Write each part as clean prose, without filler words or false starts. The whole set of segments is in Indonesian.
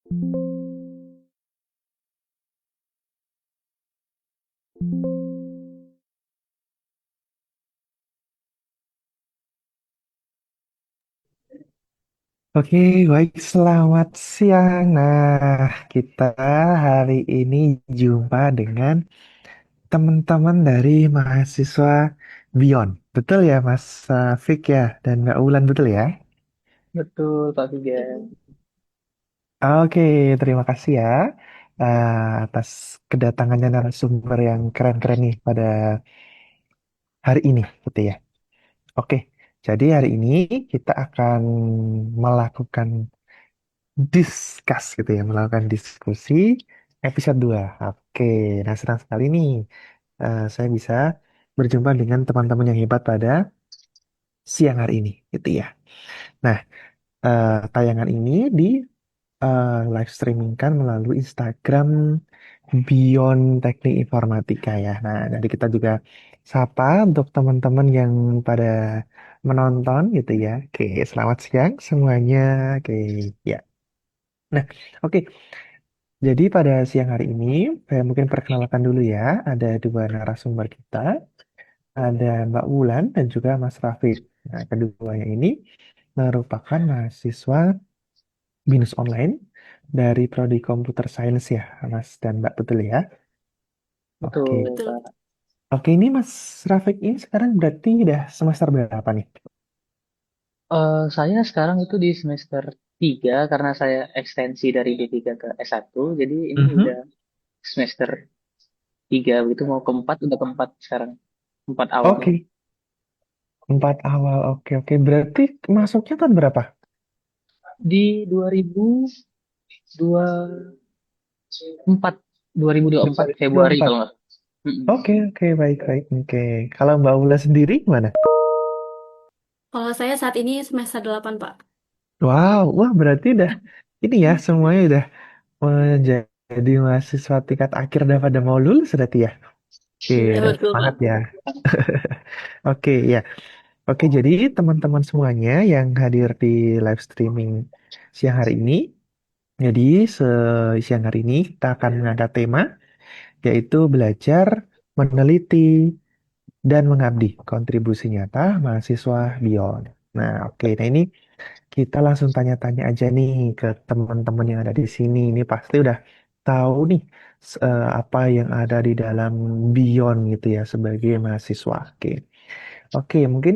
Oke, baik, selamat siang. Nah, kita hari ini jumpa dengan teman-teman dari mahasiswa Bion. Betul ya, Mas Fik ya, dan Mbak Ulan, betul ya? Betul, Pak Tiga. Oke, terima kasih ya atas kedatangannya narasumber yang keren-keren nih pada hari ini, gitu ya. Oke, jadi hari ini kita akan melakukan discuss gitu ya, melakukan diskusi episode 2. Oke, nah senang sekali nih saya bisa berjumpa dengan teman-teman yang hebat pada siang hari ini gitu ya. Nah, tayangan ini di live streamingkan melalui Instagram Beyond Teknik Informatika ya. Nah, jadi kita juga sapa untuk teman-teman yang pada menonton gitu ya. Oke, selamat siang semuanya. Oke, ya. Nah, oke. Jadi pada siang hari ini, saya mungkin perkenalkan dulu ya. Ada dua narasumber kita, ada Mbak Wulan dan juga Mas Rafiq. Nah, keduanya ini merupakan mahasiswa BINUS Online dari Prodi Computer Science ya, Mas dan Mbak, betul ya? Oke. Betul, Betul. Pak. Oke, ini Mas Rafiq ini sekarang berarti udah semester berapa nih? Saya sekarang itu di semester 3 karena saya ekstensi dari D3 ke S1. Jadi ini Mhm. udah semester 3 begitu mau keempat, udah keempat sekarang. Empat awal. Oke, 4 awal. Oke, oke. Berarti masuknya tahun berapa? Di 2024, 2024 Februari 2024. kalau nggak salah. Mm-mm. Oke, oke, baik, baik. Oke. Kalau Mbak Ula sendiri gimana? Kalau saya saat ini semester 8, Pak. Wow, wah berarti udah ini ya semuanya udah menjadi mahasiswa tingkat akhir dan pada mau lulus berarti ya. Oke, Ya, dan betul, semangat Pak. ya. Oke, ya. Oke, jadi teman-teman semuanya yang hadir di live streaming siang hari ini, jadi siang hari ini kita akan mengangkat tema yaitu belajar, meneliti, dan mengabdi kontribusi nyata mahasiswa Bion. Nah, oke, nah ini kita langsung tanya-tanya aja nih ke teman-teman yang ada di sini. Ini pasti udah tahu nih apa yang ada di dalam Beyond gitu ya sebagai mahasiswa. Oke. Oke, mungkin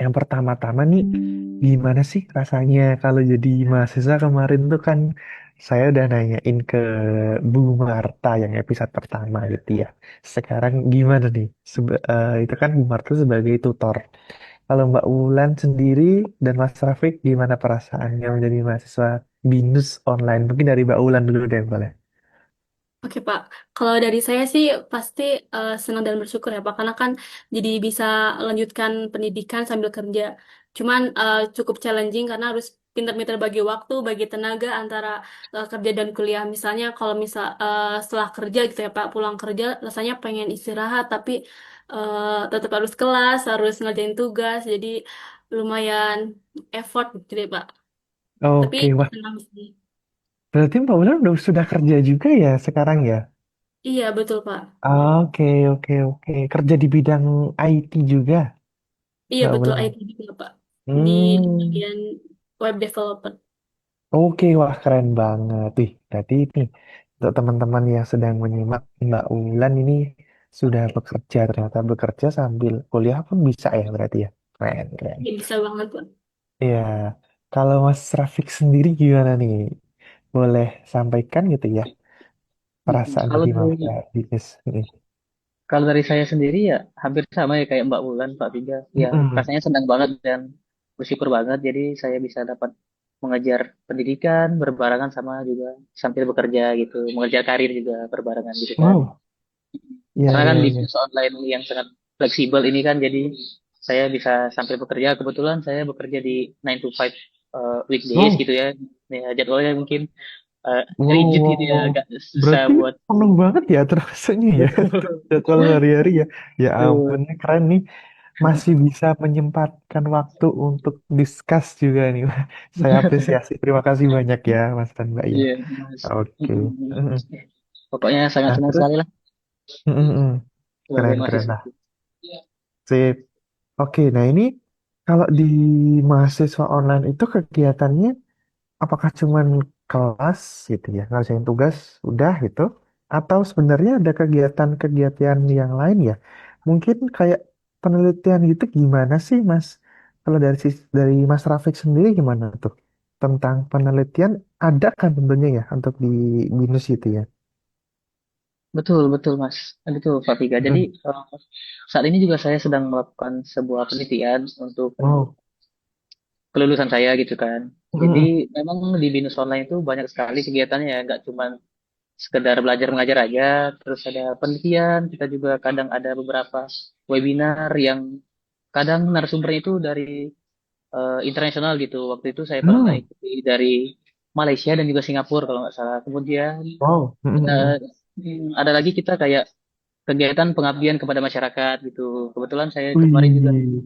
yang pertama-tama nih gimana sih rasanya kalau jadi mahasiswa kemarin tuh kan saya udah nanyain ke Bu Marta yang episode pertama gitu ya. Sekarang gimana nih? Itu kan Bu Marta sebagai tutor. Kalau Mbak Wulan sendiri dan Mas Rafiq gimana perasaannya menjadi mahasiswa BINUS online? Mungkin dari Mbak Wulan dulu deh boleh. Oke, Pak. Kalau dari saya sih pasti senang dan bersyukur ya, Pak. Karena kan jadi bisa lanjutkan pendidikan sambil kerja. Cuman cukup challenging karena harus pintar-pintar bagi waktu, bagi tenaga antara kerja dan kuliah. Misalnya kalau setelah kerja gitu ya, Pak, pulang kerja rasanya pengen istirahat, tapi tetap harus kelas, harus ngerjain tugas. Jadi lumayan effort gitu deh, Pak. Tapi Oke, wah. senang sih. Berarti Mbak Wulan udah sudah kerja juga ya sekarang ya? Iya, betul, Pak. Oke, oke, oke. Kerja di bidang IT juga, Iya, Mbak betul, Wulan. IT juga, Pak. Di Hmm, bagian web developer. oke, wah keren banget. Berarti ini untuk teman-teman yang sedang menyimak Mbak Wulan ini sudah bekerja, ternyata bekerja sambil kuliah pun bisa ya berarti ya. Keren, keren. Iya, bisa banget, Pak. Iya, kalau Mas Rafiq sendiri gimana nih? Boleh sampaikan gitu ya Mm-mm. perasaan Kalau jadi dari maba bisnis ini. Kalau dari saya sendiri ya hampir sama ya kayak Mbak Wulan, Pak Tiga. Ya Mm-mm. rasanya senang banget dan bersyukur banget. Jadi saya bisa dapat mengejar pendidikan berbarengan sama juga sambil bekerja gitu, mengejar karir juga berbarengan gitu kan. Wow, iya Karena kan iya iya. bisnis online yang sangat fleksibel ini kan, jadi saya bisa sambil bekerja. Kebetulan saya bekerja di 9 to 5 weekdays Wow, gitu ya. Ya jadwalnya mungkin wow, rigid wow, gitu ya, wow. agak susah Berarti buat. penuh banget ya terasanya ya Betul. jadwal hari-hari ya. Ya ampun, Betul. ini keren nih. masih bisa menyempatkan waktu untuk discuss juga nih. Saya apresiasi. Terima kasih banyak ya, Mas dan Mbak ya. Iya, Mas. Oke. Mm-mm. Mm-mm. Pokoknya sangat Nah, senang terus, sekali lah mm-mm. sebagai Keren-keren mahasiswa. lah. Sip. Oke, nah ini kalau di mahasiswa online itu kegiatannya apakah cuman kelas gitu ya, ngerjain tugas, udah gitu? Atau sebenarnya ada kegiatan-kegiatan yang lain ya? Mungkin kayak penelitian gitu gimana sih, Mas? Kalau dari Mas Rafiq sendiri gimana tuh? Tentang penelitian ada kan tentunya ya untuk di BINUS itu ya? Betul, betul, Mas. Betul, Pak Tiga. Jadi, Mm. saat ini juga saya sedang melakukan sebuah penelitian untuk Wow. kelulusan saya gitu kan. Jadi, Mm-mm. memang di BINUS Online itu banyak sekali kegiatannya ya, nggak cuma sekedar belajar mengajar aja, terus ada penelitian, kita juga kadang ada beberapa webinar yang kadang narasumbernya itu dari internasional gitu. Waktu itu saya pernah Hmm. ikuti dari Malaysia dan juga Singapura kalau nggak salah. Kemudian Wow. eh, Mm-mm. ada lagi kita kayak kegiatan pengabdian kepada masyarakat gitu. Kebetulan saya itu kemarin juga Wih,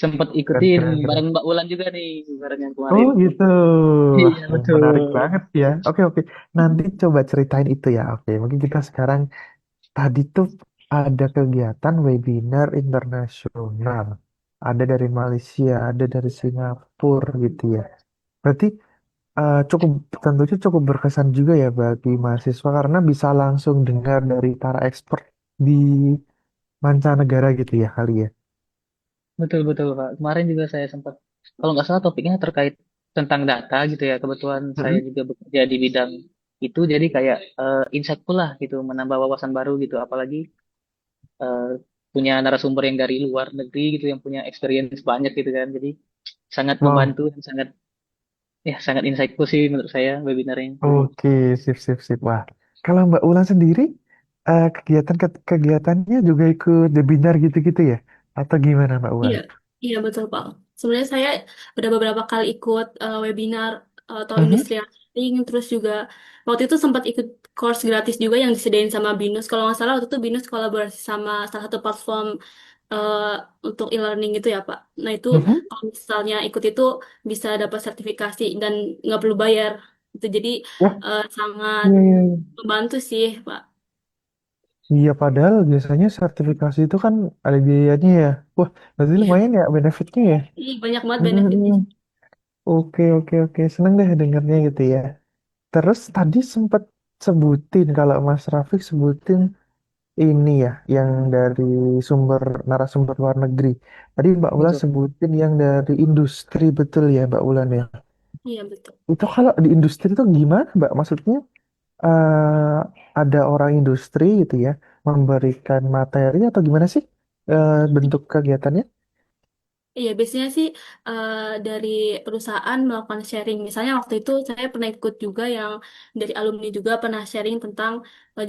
sempat keren, ikutin keren, keren. bareng Mbak Ulan juga nih, bareng yang Oh kemarin. gitu. Wah, Iya, menarik betul. banget ya. Oke, oke. Nanti coba ceritain itu ya. Oke, mungkin kita sekarang tadi tuh ada kegiatan webinar internasional. Ada dari Malaysia, ada dari Singapura gitu ya. Berarti cukup tentunya cukup berkesan juga ya bagi mahasiswa karena bisa langsung dengar dari para expert di mancanegara gitu ya kali ya. Betul, betul, Pak. Kemarin juga saya sempat, kalau nggak salah topiknya terkait tentang data gitu ya. Kebetulan saya Mm-mm. juga bekerja di bidang itu, jadi kayak insightful lah gitu, menambah wawasan baru gitu. Apalagi eh, punya narasumber yang dari luar negeri gitu, yang punya experience banyak gitu kan. Jadi sangat Wow. membantu dan sangat, ya sangat insightful sih menurut saya webinarnya. Oke, sip, sip, sip. Wah, kalau Mbak Ulan sendiri, kegiatannya juga ikut webinar gitu-gitu ya? Atau gimana Mbak Iya, Ulan? iya betul Pak. Sebenarnya saya udah beberapa kali ikut webinar atau Mhm. industrial setting, terus juga waktu itu sempat ikut course gratis juga yang disediain sama Binus. Kalau nggak salah waktu itu Binus kolaborasi sama salah satu platform eh, untuk e-learning gitu ya Pak. Nah itu Mhm. kalau misalnya ikut itu bisa dapat sertifikasi dan nggak perlu bayar. Itu jadi Wah, sangat iya, iya, iya. membantu sih Pak. Iya, padahal biasanya sertifikasi itu kan ada biayanya ya. Wah, berarti Iya, lumayan ya benefitnya ya. iya banyak banget benefitnya. Mhm. Oke, oke, oke. Seneng deh dengarnya gitu ya. Terus tadi sempat sebutin, kalau Mas Rafiq sebutin ini ya, yang dari narasumber luar negeri. Tadi Mbak Ulan Betul. sebutin yang dari industri, betul ya Mbak Ulan ya. Iya betul. Itu kalau di industri itu gimana Mbak? Maksudnya eh, ada orang industri gitu ya, memberikan materi atau gimana sih bentuk kegiatannya? Iya, biasanya sih eh, dari perusahaan melakukan sharing. Misalnya waktu itu saya pernah ikut juga yang dari alumni juga pernah sharing tentang,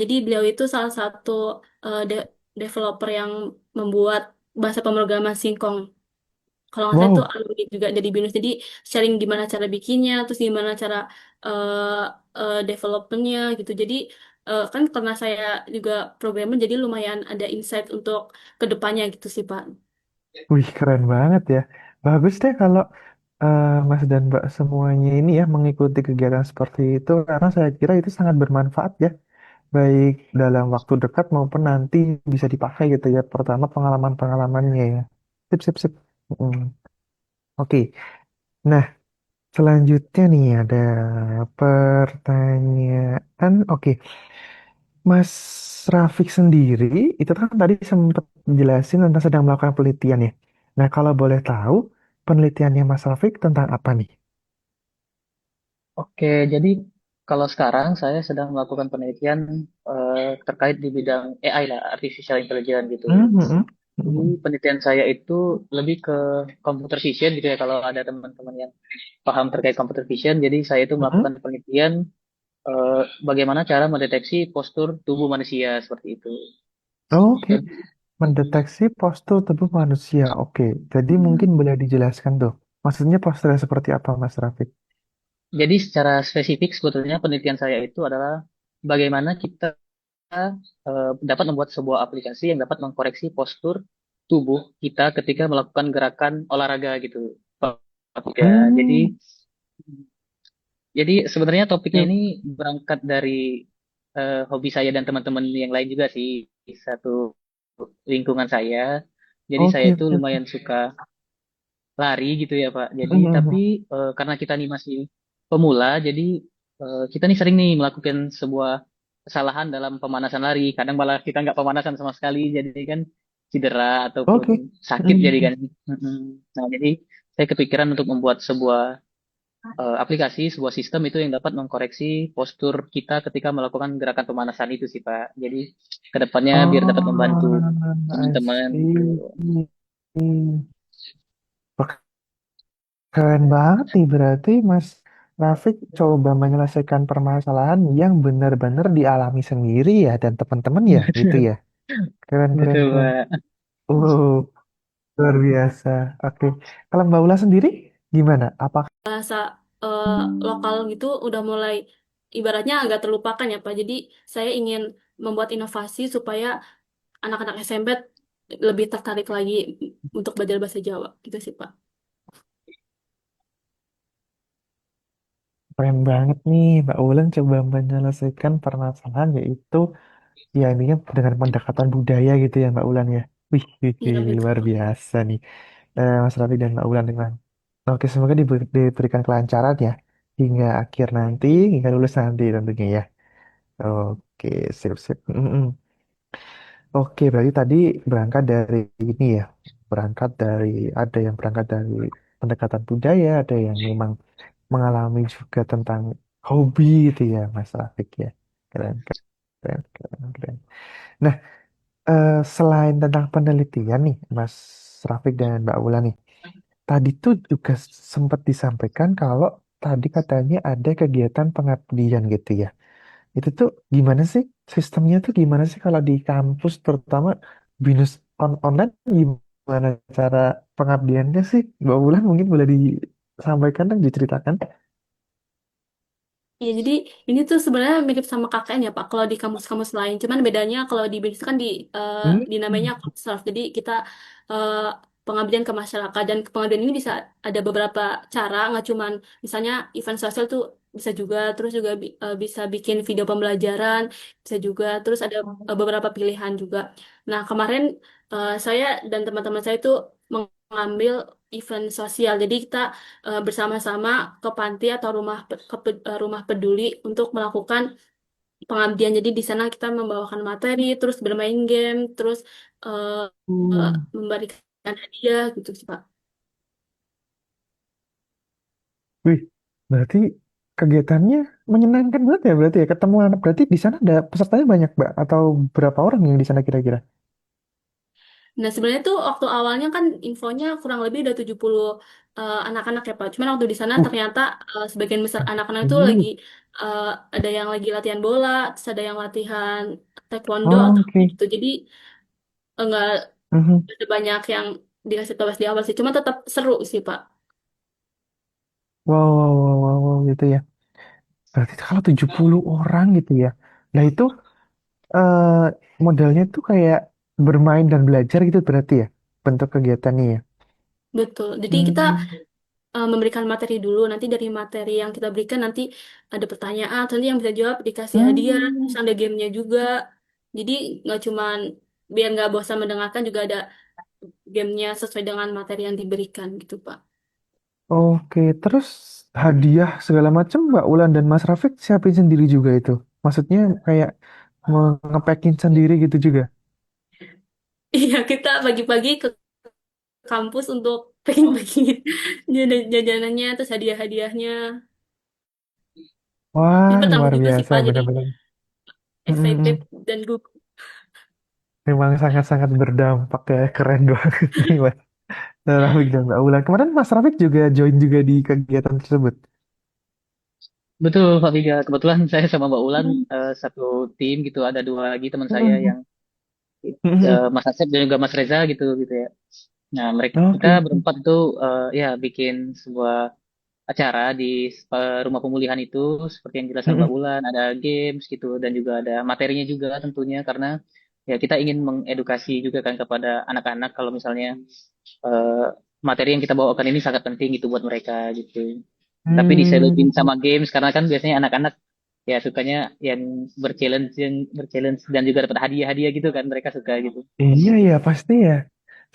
jadi beliau itu salah satu developer yang membuat bahasa pemrograman Singkong. Kalau nggak salah itu Wow, alumni juga dari BINUS. Jadi sharing gimana cara bikinnya, terus gimana cara eh developmentnya gitu. Jadi kan karena saya juga programmer, jadi lumayan ada insight untuk kedepannya gitu sih Pak. wih keren banget ya. Bagus deh kalau Mas dan Mbak semuanya ini ya mengikuti kegiatan seperti itu karena saya kira itu sangat bermanfaat ya. Baik dalam waktu dekat maupun nanti bisa dipakai gitu ya. Pertama pengalaman-pengalamannya ya. Sip, sip, sip. Mm. Oke. Nah, selanjutnya nih ada pertanyaan. Oke, Mas Rafiq sendiri itu kan tadi sempat jelasin tentang sedang melakukan penelitian ya. Nah, kalau boleh tahu penelitiannya Mas Rafiq tentang apa nih? Oke, jadi kalau sekarang saya sedang melakukan penelitian terkait di bidang AI lah, artificial intelligence gitu. Hmm, hmm, Jadi hmm, penelitian saya itu lebih ke computer vision gitu ya, kalau ada teman-teman yang paham terkait computer vision. Jadi saya itu hmm. melakukan penelitian bagaimana cara mendeteksi postur tubuh manusia seperti itu. Oke, Jadi, mendeteksi postur tubuh manusia. Oke, jadi mungkin hmm, boleh dijelaskan tuh. Maksudnya posturnya seperti apa, Mas Rafiq? jadi secara spesifik sebetulnya penelitian saya itu adalah bagaimana kita dapat membuat sebuah aplikasi yang dapat mengkoreksi postur tubuh kita ketika melakukan gerakan olahraga gitu. Ya, jadi Hmm, jadi sebenarnya topiknya oke, ini berangkat dari hobi saya dan teman-teman yang lain juga sih, satu lingkungan saya. Jadi saya oke, itu oke, oke. lumayan suka lari gitu ya Pak. Jadi tapi Mhm. karena kita nih masih pemula, jadi kita nih sering nih melakukan sebuah kesalahan dalam pemanasan lari. Kadang malah kita nggak pemanasan sama sekali, jadi kan cedera ataupun Oke. sakit jadi Mhm. kan. Mm-mm. Nah jadi saya kepikiran untuk membuat sebuah aplikasi, sebuah sistem itu yang dapat mengkoreksi postur kita ketika melakukan gerakan pemanasan itu sih Pak. Jadi kedepannya biar dapat membantu Oh, I teman-teman gitu. see. Wah, keren banget nih berarti Mas Rafiq coba menyelesaikan permasalahan yang benar-benar dialami sendiri ya dan teman-teman ya gitu ya. Keren, keren, Betul keren. Pak. Oh, luar biasa. Oke. Kalau Mbak Ula sendiri gimana? Apakah Bahasa eh, lokal gitu udah mulai ibaratnya agak terlupakan ya Pak. Jadi saya ingin membuat inovasi supaya anak-anak SMP lebih tertarik lagi untuk belajar bahasa Jawa gitu sih Pak. keren banget nih Mbak Ulen coba menyelesaikan permasalahan yaitu ya ini kan dengan pendekatan budaya gitu ya Mbak Ulan ya. Wih, wih, Iya wih, betul. luar biasa nih Mas Rafiq dan Mbak Ulan dengan. Oke, semoga diberikan kelancaran ya hingga akhir nanti, hingga lulus nanti tentunya ya. Oke, sip, sip. Oke, berarti tadi berangkat dari ini ya, berangkat dari ada yang berangkat dari pendekatan budaya, ada yang memang mengalami juga tentang hobi gitu ya, Mas Rafiq ya. Keren, keren, keren, keren. Nah, selain tentang penelitian nih, Mas Rafiq dan Mbak Ula nih, tadi tuh juga sempat disampaikan kalau tadi katanya ada kegiatan pengabdian gitu ya. Itu tuh gimana sih? Sistemnya tuh gimana sih kalau di kampus terutama binus online gimana cara pengabdiannya sih? Mbak Wulan mungkin boleh disampaikan dan diceritakan. Iya, jadi ini tuh sebenarnya mirip sama KKN ya Pak, kalau di kampus-kampus lain. Cuman bedanya kalau di BINUS kan Hmm. dinamanya Kopself. Jadi kita eh, pengabdian ke masyarakat dan pengabdian ini bisa ada beberapa cara, nggak cuman misalnya event sosial tuh bisa juga, terus juga bisa bikin video pembelajaran, bisa juga, terus ada beberapa pilihan juga. Nah kemarin saya dan teman-teman saya itu mengambil event sosial. Jadi kita bersama-sama ke panti atau rumah peduli untuk melakukan pengabdian. Jadi di sana kita membawakan materi, terus bermain game, terus eh, Hmm. memberikan hadiah gitu sih Pak. Wih, berarti kegiatannya menyenangkan banget ya berarti ya ketemu anak berarti di sana ada pesertanya banyak Mbak atau berapa orang yang di sana kira-kira? Nah sebenarnya tuh waktu awalnya kan infonya kurang lebih udah 70 anak-anak ya Pak. Cuman waktu di sana Uh, ternyata sebagian besar anak-anak itu lagi uh, eh, ada yang lagi latihan bola, terus ada yang latihan taekwondo atau apa oke. gitu. Jadi enggak Mhm. ada banyak yang dikasih tahu di awal sih. Cuma tetap seru sih Pak. Wow, wow, wow, wow, wow, gitu ya. Berarti kalau 70 orang gitu ya. Nah itu eh modelnya tuh kayak bermain dan belajar gitu berarti ya bentuk kegiatannya ya. Betul. Jadi kita Hmm. memberikan materi dulu. Nanti dari materi yang kita berikan nanti ada pertanyaan. Nanti yang bisa jawab dikasih hadiah. Terus Hmm. ada gamenya juga. Jadi nggak cuman biar nggak bosan mendengarkan juga ada gamenya sesuai dengan materi yang diberikan gitu Pak. Oke, terus hadiah segala macam Mbak Ulan dan Mas Rafiq siapin sendiri juga itu. Maksudnya kayak ngepakin sendiri gitu juga. Iya kita pagi-pagi ke kampus untuk packing-packing jajanannya terus hadiah-hadiahnya. Jadi Wah, pertama luar juga sih biasa Pak. Jadi benar-benar. excited Mm-mm. dan gugup. Memang sangat-sangat berdampak ya, keren banget nih Mas Rafiq dan Mbak Ulan. Kemarin Mas Rafiq juga join juga di kegiatan tersebut. Betul, Pak Viga. Kebetulan saya sama Mbak Ulan Hmm. satu tim gitu. Ada dua lagi teman saya Hmm. yang Hmm. Mas Asep dan juga Mas Reza gitu gitu ya. Nah, mereka kita Oke. berempat itu ya bikin sebuah acara di rumah pemulihan itu seperti yang dijelaskan Mbak Mm-mm. Ulan. Ada games gitu dan juga ada materinya juga tentunya karena ya kita ingin mengedukasi juga kan kepada anak-anak kalau misalnya eh, materi yang kita bawakan ini sangat penting gitu buat mereka gitu. Tapi diselipin Hmm, sama games karena kan biasanya anak-anak ya sukanya yang berchallenge dan juga dapat hadiah-hadiah gitu kan mereka suka gitu. iya ya pasti ya.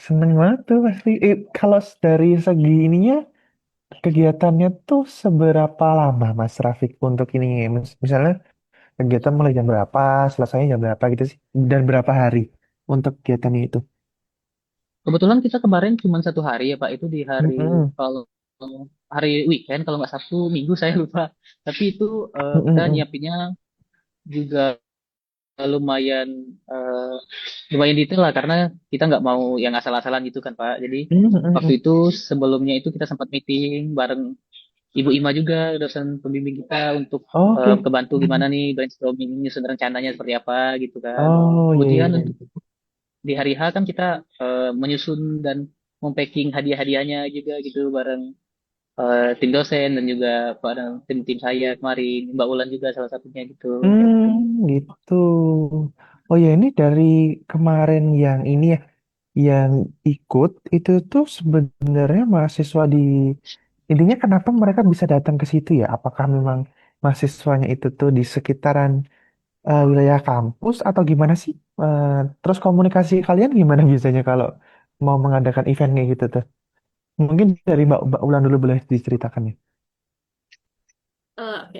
Seneng banget tuh pasti. Kalau dari segi ininya, kegiatannya tuh seberapa lama Mas Rafiq untuk ini? Misalnya kegiatan mulai jam berapa, selesainya jam berapa gitu sih? Dan berapa hari untuk kegiatannya itu? Kebetulan kita kemarin cuma 1 hari ya Pak, itu di hari Mm-mm. kalau hari weekend kalau nggak Sabtu Minggu saya lupa. Tapi itu kita Mm-mm. nyiapinnya juga lumayan eh, lumayan detail lah karena kita nggak mau yang asal-asalan gitu kan Pak. Jadi waktu Mm-mm. itu sebelumnya itu kita sempat meeting bareng Ibu Ima juga dosen pembimbing kita untuk Oke. kebantu gimana nih brainstorming nyusun rencananya seperti apa gitu kan. Oh iya, Kemudian iya, untuk iya. di hari H kan kita menyusun dan mempacking hadiah-hadiahnya juga gitu bareng tim dosen dan juga bareng tim-tim saya kemarin Mbak Ulan juga salah satunya gitu. Gitu. Oh ya, ini dari kemarin yang ini ya, yang ikut itu tuh sebenarnya mahasiswa di intinya kenapa mereka bisa datang ke situ ya? Apakah memang mahasiswanya itu tuh di sekitaran wilayah kampus atau gimana sih? Eh, terus komunikasi kalian gimana biasanya kalau mau mengadakan event kayak gitu tuh? Mungkin dari Mbak Ulan dulu boleh diceritakan ya. Oke.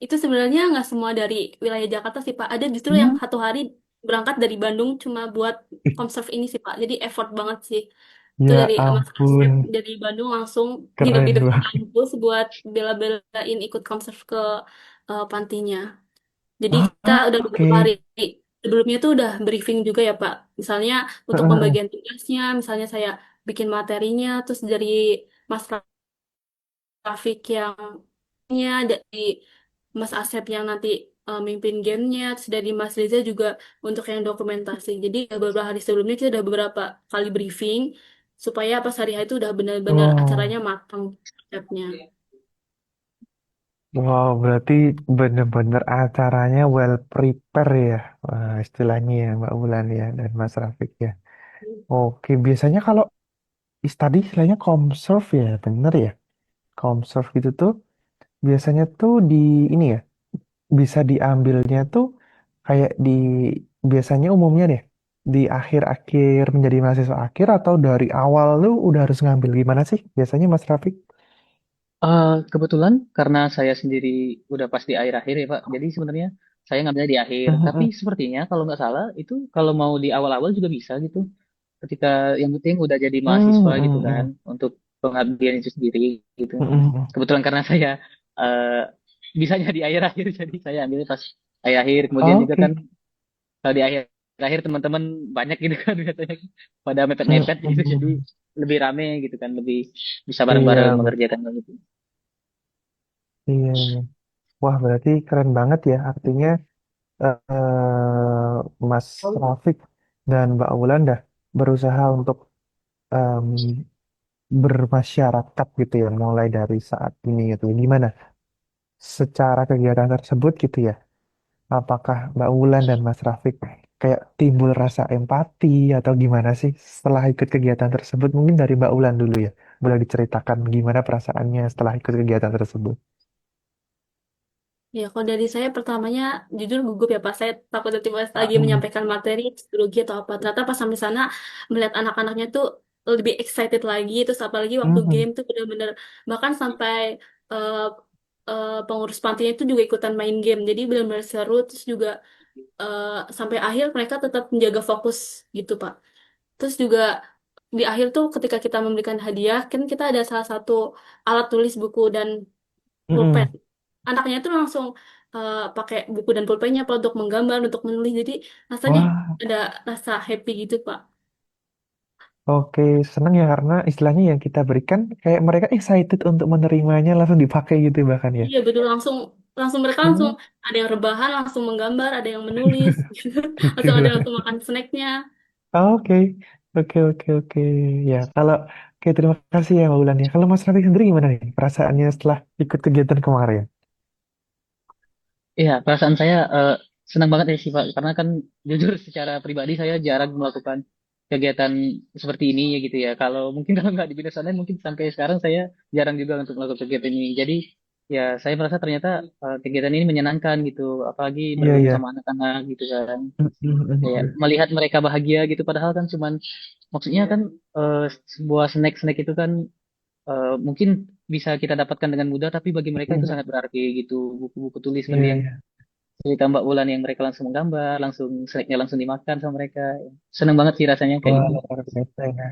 Itu sebenarnya nggak semua dari wilayah Jakarta sih Pak. Ada justru yang Hmm. 1 hari berangkat dari Bandung cuma buat Ih, konserv ini sih Pak. Jadi effort banget sih. Itu ya dari Mas ampun, Asep dari Bandung langsung keren nginep-nginep di banget. kampus buat bela-belain ikut konserv ke pantinya. Jadi kita Ah, udah oke. beberapa hari sebelumnya tuh udah briefing juga ya Pak. Misalnya untuk Heeh. pembagian tugasnya, misalnya saya bikin materinya, terus dari Mas Rafiq yang dari Mas Asep yang nanti mimpin gamenya, terus dari Mas Reza juga untuk yang dokumentasi. Jadi beberapa hari sebelumnya kita udah beberapa kali briefing supaya pas hari itu udah benar-benar acaranya Oh, matang konsepnya. wow, berarti bener-bener acaranya well prepare ya, wah, istilahnya ya Mbak Wulan ya dan Mas Rafiq ya. Oke, biasanya kalau tadi istilahnya Comserve ya, bener ya. Comserve gitu tuh biasanya tuh di ini ya, bisa diambilnya tuh kayak di biasanya umumnya deh di akhir-akhir menjadi mahasiswa akhir atau dari awal lu udah harus ngambil gimana sih biasanya Mas Rafiq? Kebetulan karena saya sendiri udah pas di akhir-akhir ya Pak, jadi sebenarnya saya ngambilnya di akhir. Tapi Mhm. sepertinya kalau nggak salah itu kalau mau di awal-awal juga bisa gitu. Ketika yang penting udah jadi Hmm, mahasiswa gitu hmm, kan hmm. untuk pengabdian itu sendiri gitu. Hmm, hmm, hmm. Kebetulan karena saya eh bisanya di akhir-akhir jadi saya ambilnya pas akhir-akhir. Kemudian juga kan Oke. kalau di akhir teman-teman banyak gitu kan biasanya pada Hmm, mepet-mepet hmm, gitu jadi hmm. lebih rame gitu kan lebih bisa Iya, bareng-bareng mengerjakan hal itu. iya, iya. Wah, berarti keren banget ya. Artinya Mas Rafiq dan Mbak Wulan dah berusaha untuk em, bermasyarakat gitu ya, mulai dari saat ini gitu. Gimana? Secara kegiatan tersebut gitu ya. Apakah Mbak Wulan dan Mas Rafiq kayak timbul rasa empati atau gimana sih setelah ikut kegiatan tersebut? Mungkin dari Mbak Wulan dulu ya. Boleh diceritakan gimana perasaannya setelah ikut kegiatan tersebut? Ya, kalau dari saya pertamanya jujur gugup ya Pak. Saya takut nanti pas lagi Hmm, menyampaikan materi grogi atau apa. Ternyata pas sampai sana melihat anak-anaknya tuh lebih excited lagi. Terus apalagi waktu hmm, game tuh benar-benar bahkan sampai eh, pengurus pantinya itu juga ikutan main game. Jadi benar-benar seru. Terus juga eh, sampai akhir mereka tetap menjaga fokus gitu Pak. Terus juga di akhir tuh ketika kita memberikan hadiah kan kita ada salah satu alat tulis buku dan pulpen. hmm. Anaknya tuh langsung pakai buku dan pulpennya Pak untuk menggambar, untuk menulis. Jadi rasanya Wah, ada rasa happy gitu Pak. oke, seneng ya karena istilahnya yang kita berikan kayak mereka excited untuk menerimanya langsung dipakai gitu bahkan ya. Iya betul langsung langsung mereka langsung Hmm. ada yang rebahan, langsung menggambar, ada yang menulis, Lucu langsung ada yang banget. langsung makan snacknya. Oke, oke, oke, oke. Ya, kalau oke terima kasih ya Mbak Ulan ya. Kalau Mas Rafi sendiri gimana nih perasaannya setelah ikut kegiatan kemarin? Iya, perasaan saya senang banget ya sih Pak, karena kan jujur secara pribadi saya jarang melakukan kegiatan seperti ini ya gitu ya. Kalau mungkin kalau nggak di bidang sana mungkin sampai sekarang saya jarang juga untuk melakukan kegiatan ini. Jadi ya saya merasa ternyata kegiatan ini menyenangkan gitu, apalagi Iya, bergabung iya. sama anak-anak gitu kan. Mm, mm, mm, Kayak mm. melihat mereka bahagia gitu, padahal kan cuman maksudnya kan sebuah snack-snack itu kan mungkin bisa kita dapatkan dengan mudah, tapi bagi mereka itu Mm, sangat berarti gitu. Buku-buku tulis seperti iya, yang iya. cerita Mbak Wulan yang mereka langsung menggambar, langsung snacknya langsung dimakan sama mereka. Seneng banget sih rasanya kayak Wah, gitu. luar biasa ya.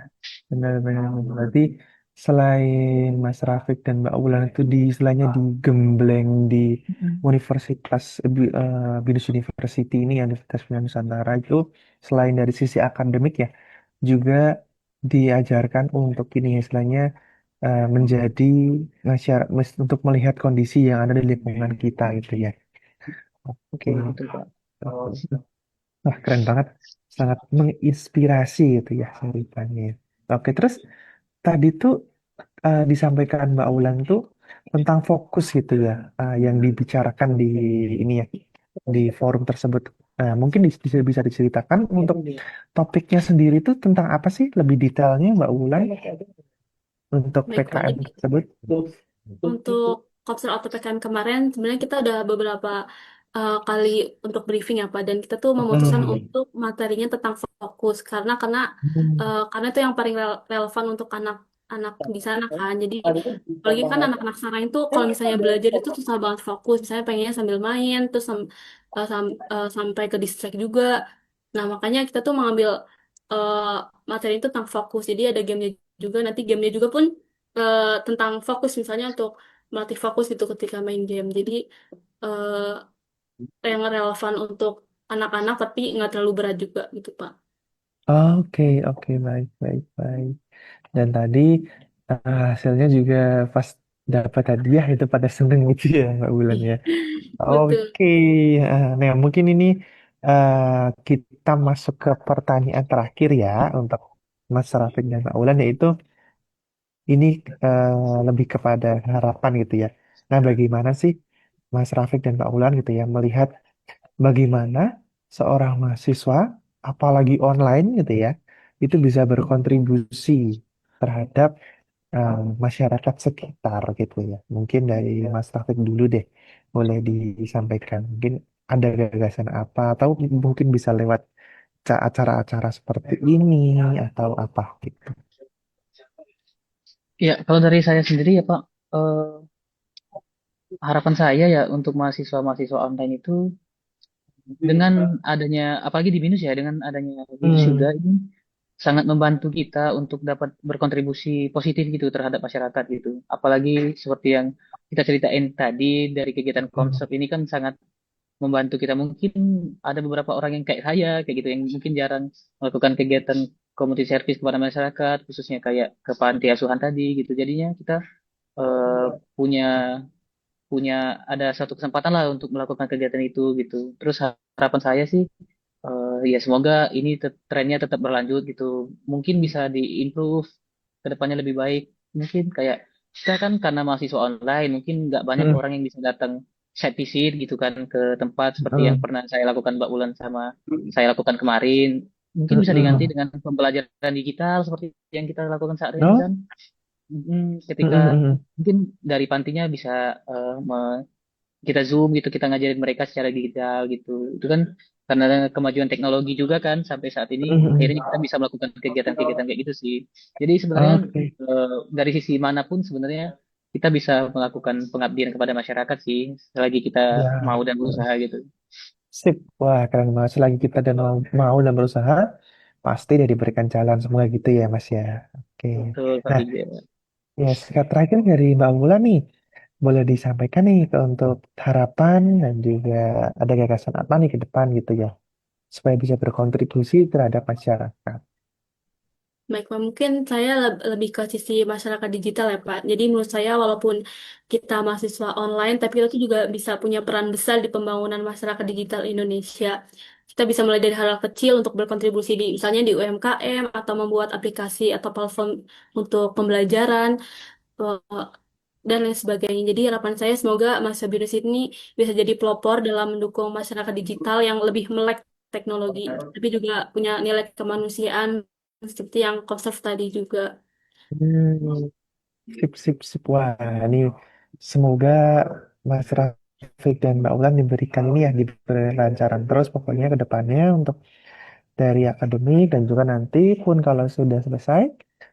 Benar-benar. Berarti selain Mas Rafiq dan Mbak Wulan itu istilahnya digembleng di Mm. Universitas Binus University ini, ya, Universitas Bina Nusantara itu selain dari sisi akademik ya, juga diajarkan untuk ini ya, istilahnya menjadi masyarakat untuk melihat kondisi yang ada di lingkungan kita gitu ya. Oke. Betul, betul, Pak. Wah, keren banget. Sangat menginspirasi gitu ya ceritanya. Oke, terus tadi tuh disampaikan Mbak Ulan tuh tentang fokus gitu ya, yang dibicarakan di ini ya, di forum tersebut. Nah, mungkin bisa diceritakan untuk topiknya sendiri tuh tentang apa sih lebih detailnya Mbak Ulan untuk Baik, Pak. PKM Jadi tersebut? untuk Kopsel atau PKM kemarin sebenarnya kita udah beberapa kali untuk briefing ya Pak, dan kita tuh memutuskan Hmm. untuk materinya tentang fokus karena itu yang paling relevan untuk anak-anak di sana kan. Jadi apalagi kan anak-anak sekarang itu kalau misalnya belajar itu susah banget fokus, misalnya pengennya sambil main terus sampai ke distract juga. Nah, makanya kita tuh mengambil eh, materi itu tentang fokus. Jadi ada gamenya juga, nanti gamenya juga pun tentang fokus, misalnya untuk melatih fokus itu ketika main game. Jadi yang relevan untuk anak-anak tapi nggak terlalu berat juga gitu Pak. Oke, oke, baik, baik, baik. Dan tadi hasilnya juga pas dapat hadiah itu pada seneng gitu ya Mbak Bulan ya. Betul. Oke, nah mungkin ini eh, kita masuk ke pertanyaan terakhir ya untuk Mas Rafiq dan Mbak Bulan, yaitu ini lebih kepada harapan gitu ya. Nah, bagaimana sih Mas Rafiq dan Mbak Bulan gitu ya melihat bagaimana seorang mahasiswa, apalagi online gitu ya, itu bisa berkontribusi terhadap masyarakat sekitar gitu ya. Mungkin dari Mas Taufik dulu deh, boleh disampaikan. Mungkin ada gagasan apa, atau mungkin bisa lewat acara-acara seperti ini atau apa gitu. Ya, kalau dari saya sendiri ya Pak, eh, harapan saya ya untuk mahasiswa-mahasiswa online itu dengan adanya, apalagi di BINUS ya, dengan adanya BINUS juga Hmm. ini sangat membantu kita untuk dapat berkontribusi positif gitu terhadap masyarakat gitu. Apalagi seperti yang kita ceritain tadi dari kegiatan Hmm. konsep ini kan sangat membantu kita. Mungkin ada beberapa orang yang kayak saya, kayak gitu, yang mungkin jarang melakukan kegiatan community service kepada masyarakat, khususnya kayak ke panti asuhan tadi gitu. Jadinya kita eh, punya punya ada satu kesempatan lah untuk melakukan kegiatan itu gitu. Terus harapan saya sih ya semoga ini trennya tetap berlanjut gitu. Mungkin bisa diimprove ke depannya lebih baik. Mungkin kayak kita kan karena mahasiswa online, mungkin nggak banyak Hmm. orang yang bisa datang site visit gitu kan ke tempat seperti yang Hmm. pernah saya lakukan Mbak Ulan sama saya lakukan kemarin. Mungkin Hmm. bisa diganti Hmm. dengan pembelajaran digital seperti yang kita lakukan saat ini kan. No? Hmm. Ketika Hmm. Hmm. mungkin dari pantinya bisa kita Zoom gitu, kita ngajarin mereka secara digital gitu. Itu kan karena kemajuan teknologi juga kan sampai saat ini Hmm. Hmm. akhirnya kita bisa melakukan kegiatan-kegiatan kayak gitu sih. Jadi sebenarnya Oke. dari sisi manapun sebenarnya kita bisa melakukan pengabdian kepada masyarakat sih selagi kita Ya. mau dan berusaha gitu. Sip. Wah, keren banget. Selagi kita dan mau dan berusaha, pasti dia diberikan jalan. Semoga gitu ya, Mas ya. Oke. Betul, Pak Nah, Rijal. ya, sekat terakhir dari Mbak Mula nih, boleh disampaikan nih untuk harapan dan juga ada gagasan apa nih ke depan gitu ya, supaya bisa berkontribusi terhadap masyarakat. Baik, Pak. Mungkin saya lebih ke sisi masyarakat digital ya, Pak. Jadi menurut saya walaupun kita mahasiswa online, tapi kita tuh juga bisa punya peran besar di pembangunan masyarakat digital Indonesia. Kita bisa mulai dari hal kecil untuk berkontribusi di misalnya di UMKM atau membuat aplikasi atau platform untuk pembelajaran. dan lain sebagainya. Jadi harapan saya semoga Masa Virus ini bisa jadi pelopor dalam mendukung masyarakat digital yang lebih melek teknologi, tapi juga punya nilai kemanusiaan seperti yang Koster tadi juga. Hmm, sip, sip, sip. Wah, ini semoga Mas Rafiq dan Mbak Ulan diberikan ini ya, diberi lancaran terus pokoknya ke depannya untuk dari akademik dan juga nanti pun kalau sudah selesai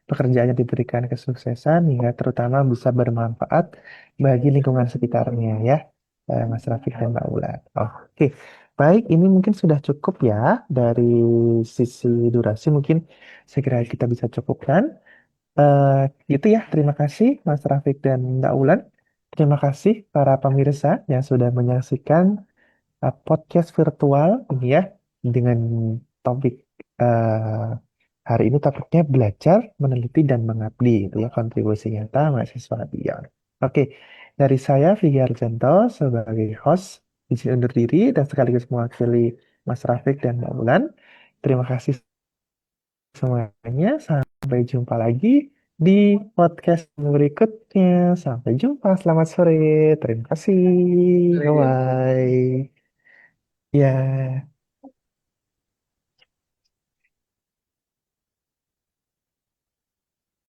pekerjaannya diberikan kesuksesan hingga terutama bisa bermanfaat bagi lingkungan sekitarnya ya, Mas Rafiq dan Mbak Ulan. Oke, baik ini mungkin sudah cukup ya dari sisi durasi mungkin segera kita bisa cukupkan. Eh, Gitu ya, terima kasih Mas Rafiq dan Mbak Ulan. Terima kasih para pemirsa yang sudah menyaksikan podcast virtual ini ya dengan topik eh, hari ini topiknya belajar, meneliti dan mengabdi itu ya kontribusi nyata mahasiswa Bion. Oke, dari saya Vicky Arjanto sebagai host izin undur diri dan sekaligus mewakili Mas Rafiq dan Mbak Ulan. Terima kasih semuanya. Sampai jumpa lagi di podcast berikutnya. Sampai jumpa. Selamat sore. Terima kasih. Bye bye. Ya.